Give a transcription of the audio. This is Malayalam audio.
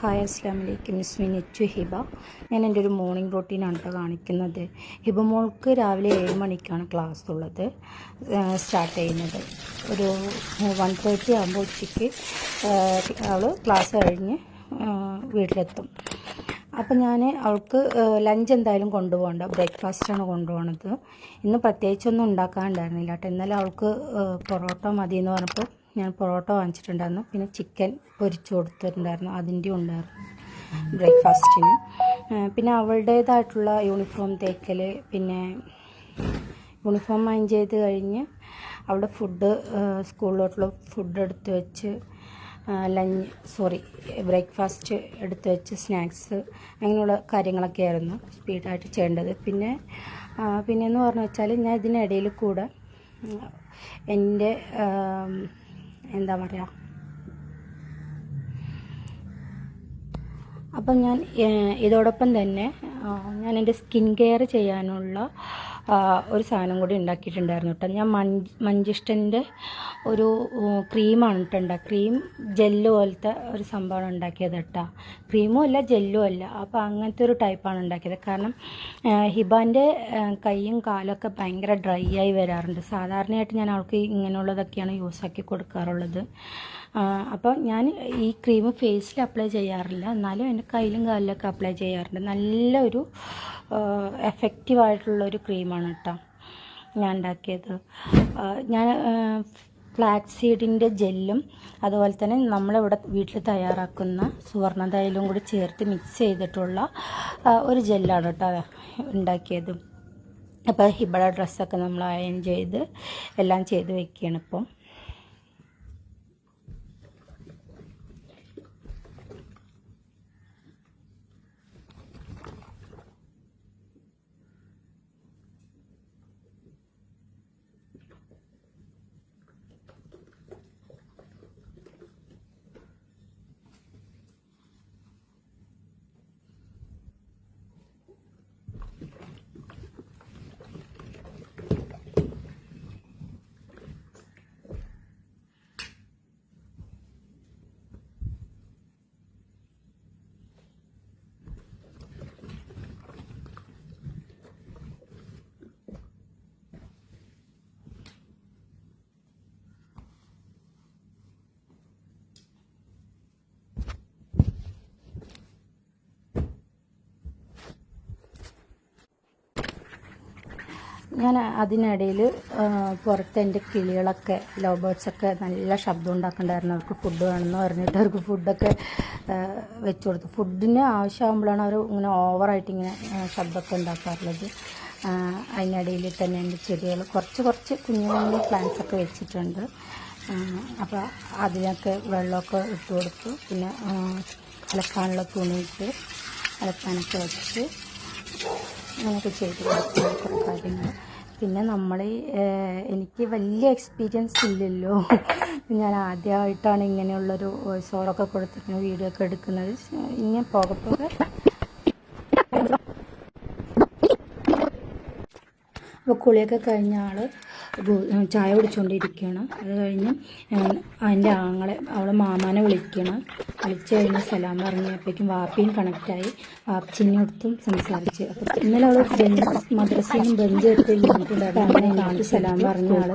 ഹായ് അസ്സലാമു അലൈക്കും. മിസ് മിനിച്ചു ഹിബ. ഞാൻ എൻ്റെ ഒരു മോർണിംഗ് റൊട്ടീനാണ് കേട്ടോ കാണിക്കുന്നത്. ഹിബ മോൾക്ക് രാവിലെ 7 മണിക്കാണ് ക്ലാസ് ഉള്ളത്, സ്റ്റാർട്ട് ചെയ്യുന്നത്. ഒരു 1:30 ആകുമ്പോൾ ഉച്ചയ്ക്ക് അവൾ ക്ലാസ് കഴിഞ്ഞ് വീട്ടിലെത്തും. അപ്പം ഞാൻ അവൾക്ക് ലഞ്ച് എന്തായാലും കൊണ്ടുപോകണ്ട, ബ്രേക്ക്ഫാസ്റ്റാണ് കൊണ്ടുപോകണത്. ഇന്ന് പ്രത്യേകിച്ചൊന്നും ഉണ്ടാക്കാനുണ്ടായിരുന്നില്ല കേട്ടോ. ഇന്നലെ അവൾക്ക് പൊറോട്ട മതി എന്ന് പറഞ്ഞപ്പോൾ ഞാൻ പൊറോട്ട വാങ്ങിച്ചിട്ടുണ്ടായിരുന്നു. പിന്നെ ചിക്കൻ പൊരിച്ചു കൊടുത്തിട്ടുണ്ടായിരുന്നു, അതിൻ്റെ ഉണ്ടായിരുന്നു ബ്രേക്ക്ഫാസ്റ്റിന്. പിന്നെ അവളുടേതായിട്ടുള്ള യൂണിഫോം തേക്കൽ, പിന്നെ യൂണിഫോം അയൺ ചെയ്ത് കഴിഞ്ഞ് അവളുടെ ഫുഡ്, സ്കൂളിലോട്ടുള്ള ഫുഡ് എടുത്ത് വെച്ച്, ബ്രേക്ക്ഫാസ്റ്റ് എടുത്ത് വെച്ച്, സ്നാക്സ്, അങ്ങനെയുള്ള കാര്യങ്ങളൊക്കെ ആയിരുന്നു സ്പീഡായിട്ട് ചെയ്യേണ്ടത്. പിന്നെയെന്ന് പറഞ്ഞു വെച്ചാൽ ഞാൻ ഇതിനിടയിൽ കൂടെ എൻ്റെ എന്താ പറയുക, അപ്പം ഞാൻ ഇതോടൊപ്പം തന്നെ ഞാൻ എൻ്റെ സ്കിൻ കെയർ ചെയ്യാനുള്ള ഒരു സാധനം കൂടി ഉണ്ടാക്കിയിട്ടുണ്ടായിരുന്നു കേട്ടോ. ഞാൻ മഞ്ചിഷ്ടൻ്റെ ഒരു ക്രീമാണ് കേട്ടോ ക്രീം ജെല്ല് പോലത്തെ ഒരു സംഭവമാണ് ഉണ്ടാക്കിയത് കേട്ടോ. ക്രീമും അല്ല ജെല്ലും അല്ല, അപ്പോൾ അങ്ങനത്തെ ഒരു ടൈപ്പാണ് ഉണ്ടാക്കിയത്. കാരണം ഹിബാൻ്റെ കൈയും കാലൊക്കെ ഭയങ്കര ഡ്രൈ ആയി വരാറുണ്ട്. സാധാരണയായിട്ട് ഞാൻ അവൾക്ക് ഇങ്ങനെയുള്ളതൊക്കെയാണ് യൂസാക്കി കൊടുക്കാറുള്ളത്. അപ്പോൾ ഞാൻ ഈ ക്രീം ഫേസിൽ അപ്ലൈ ചെയ്യാറില്ല, എന്നാലും എൻ്റെ കയ്യിലും കാലിലൊക്കെ അപ്ലൈ ചെയ്യാറുണ്ട്. നല്ലൊരു എഫക്റ്റീവായിട്ടുള്ളൊരു ക്രീമാണ് കേട്ടോ ഞാൻ ഉണ്ടാക്കിയത്. ഞാൻ ഫ്ലാക്സ് സീഡിൻ്റെ ജെല്ലും അതുപോലെ തന്നെ നമ്മളിവിടെ വീട്ടിൽ തയ്യാറാക്കുന്ന സുവർണതൈലും കൂടി ചേർത്ത് മിക്സ് ചെയ്തിട്ടുള്ള ഒരു ജെല്ലാണ് കേട്ടോ ഉണ്ടാക്കിയത്. അപ്പോൾ ഹിബയുടെ ഡ്രസ്സൊക്കെ നമ്മൾ അയൺ ചെയ്ത് എല്ലാം ചെയ്ത് വെക്കുകയാണ് ഇപ്പം. ഞാൻ അതിനിടയിൽ പുറത്ത് എൻ്റെ കിളികളൊക്കെ, ലവ് ബേർഡ്സൊക്കെ നല്ല ശബ്ദം ഉണ്ടാക്കണ്ടായിരുന്നു. അവർക്ക് ഫുഡ് വേണമെന്ന് പറഞ്ഞിട്ട് അവർക്ക് ഫുഡൊക്കെ വെച്ച് കൊടുത്തു. ഫുഡിന് ആവശ്യമാകുമ്പോഴാണ് അവർ ഇങ്ങനെ ഓവറായിട്ട് ഇങ്ങനെ ശബ്ദമൊക്കെ ഉണ്ടാക്കാറുള്ളത്. അതിനിടയിൽ തന്നെ എൻ്റെ ചെടികൾ കുറച്ച് കുഞ്ഞു കുഞ്ഞു പ്ലാന്റ്സൊക്കെ വെച്ചിട്ടുണ്ട്. അപ്പോൾ അതിനൊക്കെ വെള്ളമൊക്കെ ഇട്ട് കൊടുത്തു. പിന്നെ അലക്കാനുള്ള തുണിയിട്ട് അലക്കാനൊക്കെ വെച്ച് അങ്ങനെയൊക്കെ ചെയ്ത് കൊടുക്കുന്ന കുറേ കാര്യങ്ങൾ. പിന്നെ എനിക്ക് വലിയ എക്സ്പീരിയൻസ് ഇല്ലല്ലോ, ഞാൻ ആദ്യമായിട്ടാണ് ഇങ്ങനെയുള്ളൊരു വോയിസ് ഓവറൊക്കെ കൊടുത്തിട്ട് വീഡിയോ ഒക്കെ എടുക്കുന്നത്. ഇങ്ങനെ പോകെ അപ്പോൾ കുളിയൊക്കെ കഴിഞ്ഞ ആൾ ചായ കുടിച്ചുകൊണ്ടിരിക്കുകയാണ്. അത് കഴിഞ്ഞ് അതിൻ്റെ അവളെ മാമാനെ വിളിക്കണം. വിളിച്ച് കഴിഞ്ഞ് സലാം പറഞ്ഞപ്പോഴേക്കും വാപ്പിയും കണക്റ്റായി. വാപ്പിച്ചിനടുത്തും സംസാരിച്ച്. അപ്പോൾ ഇന്നലെ അവൾ മദ്രസയിലും ബെഞ്ച് എടുത്ത് ഇരുന്നിട്ടുണ്ടായിരുന്നു. അങ്ങനെ കാണിച്ച് സലാം പറഞ്ഞ ആൾ